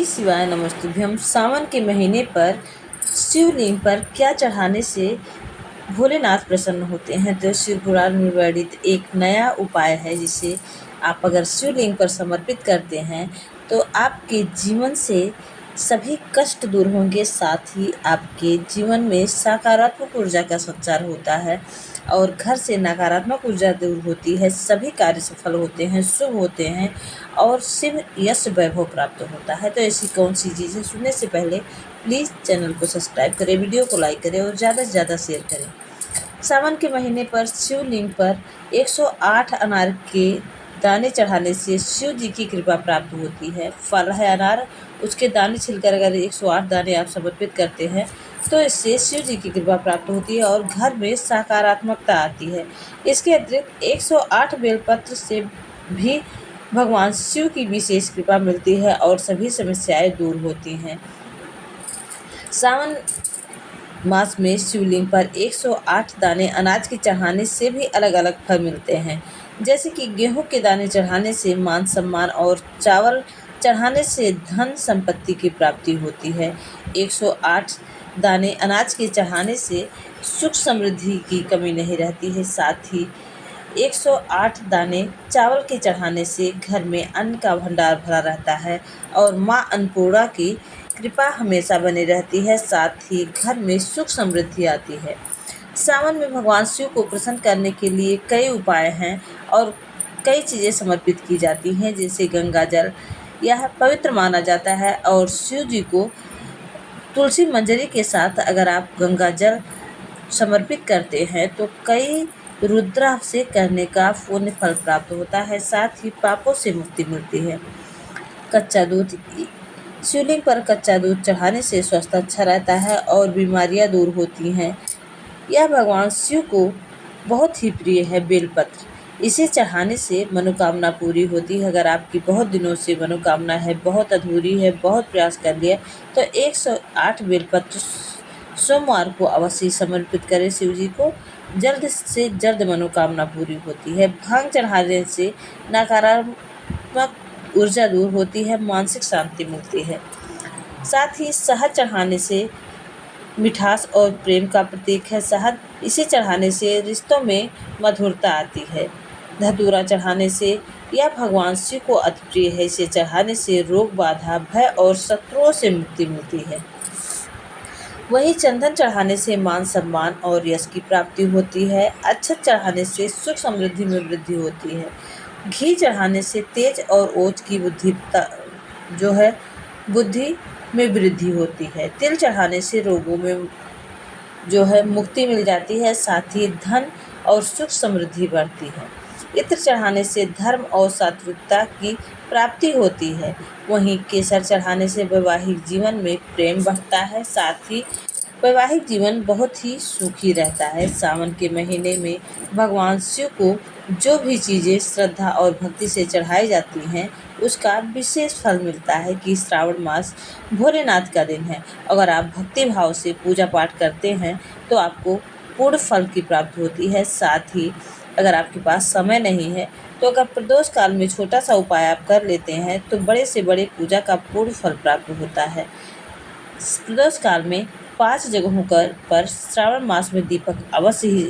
श्री शिवाय नमस्तुभ्यम। सावन के महीने पर शिवलिंग पर क्या चढ़ाने से भोलेनाथ प्रसन्न होते हैं? तो शिव पुराण में वर्णित एक नया उपाय है जिसे आप अगर शिवलिंग पर समर्पित करते हैं तो आपके जीवन से सभी कष्ट दूर होंगे, साथ ही आपके जीवन में सकारात्मक ऊर्जा का संचार होता है और घर से नकारात्मक ऊर्जा दूर होती है। सभी कार्य सफल होते हैं, शुभ होते हैं और शिव यश वैभव प्राप्त होता है। तो ऐसी कौन सी चीज़ें, सुनने से पहले प्लीज़ चैनल को सब्सक्राइब करें, वीडियो को लाइक करें और ज़्यादा से ज़्यादा शेयर करें। सावन के महीने पर शिवलिंग पर 108 अनार के दाने चढ़ाने से शिव जी की कृपा प्राप्त होती है। फल है अनार, उसके दाने छिलकर अगर 108 दाने आप समर्पित करते हैं तो इससे शिव जी की कृपा प्राप्त होती है और घर में सकारात्मकता आती है। इसके अतिरिक्त 108 बेलपत्र से भी भगवान शिव की विशेष कृपा मिलती है और सभी समस्याएं दूर होती हैं। सावन मास में शिवलिंग पर 108 दाने अनाज के चढ़ाने से भी अलग अलग फल मिलते हैं, जैसे कि गेहूं के दाने चढ़ाने से मान सम्मान और चावल चढ़ाने से धन संपत्ति की प्राप्ति होती है। 108 दाने अनाज के चढ़ाने से सुख समृद्धि की कमी नहीं रहती है। साथ ही 108 दाने चावल के चढ़ाने से घर में अन्न का भंडार भरा रहता है और माँ अन्नपूर्णा की कृपा हमेशा बनी रहती है। साथ ही घर में सुख समृद्धि आती है। सावन में भगवान शिव को प्रसन्न करने के लिए कई उपाय हैं और कई चीज़ें समर्पित की जाती हैं, जैसे गंगा जल। यह पवित्र माना जाता है और शिव जी को तुलसी मंजरी के साथ अगर आप गंगा जल समर्पित करते हैं तो कई रुद्राभिषेक करने का पुण्य फल प्राप्त होता है। साथ ही पापों से मुक्ति मिलती है। कच्चा दूध, शिवलिंग पर कच्चा दूध चढ़ाने से स्वास्थ्य अच्छा रहता है और बीमारियां दूर होती हैं। यह भगवान शिव को बहुत ही प्रिय है। बेलपत्र, इसे चढ़ाने से मनोकामना पूरी होती है। अगर आपकी बहुत दिनों से मनोकामना है, बहुत अधूरी है, बहुत प्रयास कर लिया, तो 108 बेलपत्र सोमवार को अवश्य समर्पित करें शिव जी को। जल्द से जल्द मनोकामना पूरी होती है। भांग चढ़ाने से नकारात्मक ऊर्जा दूर होती है, मानसिक शांति मिलती है। साथ ही शहद चढ़ाने से मिठास और प्रेम का प्रतीक है शहद, इसे चढ़ाने से रिश्तों में मधुरता आती है। धतूरा चढ़ाने से यह भगवान शिव को अति प्रिय है। इसे चढ़ाने से रोग बाधा, भय और शत्रुओं से मुक्ति मिलती है। वहीं चंदन चढ़ाने से मान सम्मान और यश की प्राप्ति होती है। अक्षत चढ़ाने से सुख समृद्धि में वृद्धि होती है। घी चढ़ाने से तेज और ओज की बुद्धि में वृद्धि होती है। तिल चढ़ाने से रोगों में मुक्ति मिल जाती है। साथ ही धन और सुख समृद्धि बढ़ती है। इत्र चढ़ाने से धर्म और सात्विकता की प्राप्ति होती है। वहीं केसर चढ़ाने से वैवाहिक जीवन में प्रेम बढ़ता है। साथ ही वैवाहिक जीवन बहुत ही सुखी रहता है। सावन के महीने में भगवान शिव को जो भी चीज़ें श्रद्धा और भक्ति से चढ़ाई जाती हैं उसका विशेष फल मिलता है कि श्रावण मास भोलेनाथ का दिन है। अगर आप भक्ति भाव से पूजा पाठ करते हैं तो आपको पूर्ण फल की प्राप्ति होती है। साथ ही अगर आपके पास समय नहीं है तो अगर प्रदोष काल में छोटा सा उपाय आप कर लेते हैं तो बड़े से बड़े पूजा का पूर्ण फल प्राप्त होता है। प्रदोष काल में 5 जगहों पर श्रावण मास में दीपक अवश्य ही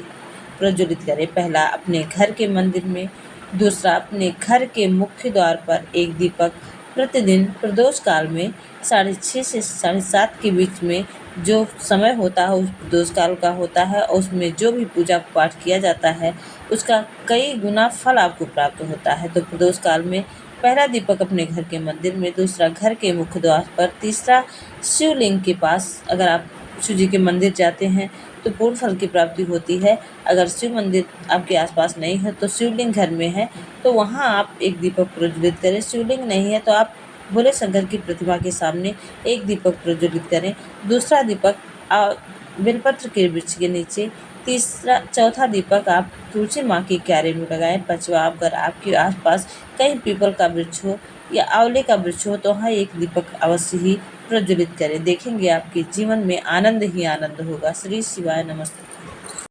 प्रज्वलित करें। पहला अपने घर के मंदिर में, दूसरा अपने घर के मुख्य द्वार पर एक दीपक प्रतिदिन प्रदोष काल में 6:30 से 7:30 के बीच में जो समय होता है उस प्रदोष काल का होता है और उसमें जो भी पूजा पाठ किया जाता है उसका कई गुना फल आपको प्राप्त होता है। तो प्रदोष काल में पहला दीपक अपने घर के मंदिर में, दूसरा घर के मुख्य द्वार पर, तीसरा शिवलिंग के पास। अगर आप शिव जी के मंदिर जाते हैं तो पूर्ण फल की प्राप्ति होती है। अगर शिव मंदिर आपके आसपास नहीं है तो शिवलिंग घर में है तो वहाँ आप एक दीपक प्रज्वलित करें। शिवलिंग नहीं है तो आप भोले शंकर की प्रतिमा के सामने एक दीपक प्रज्वलित करें। दूसरा दीपक बेलपत्र के वृक्ष के नीचे, चौथा दीपक आप तुलसी माँ के क्यारे में लगाएं। पांचवा, अगर आपके आसपास कहीं पीपल का वृक्ष हो या आंवले का वृक्ष हो तो वहाँ एक दीपक अवश्य ही प्रज्वलित करें। देखेंगे आपके जीवन में आनंद ही आनंद होगा। श्री शिवाय नमस्ते।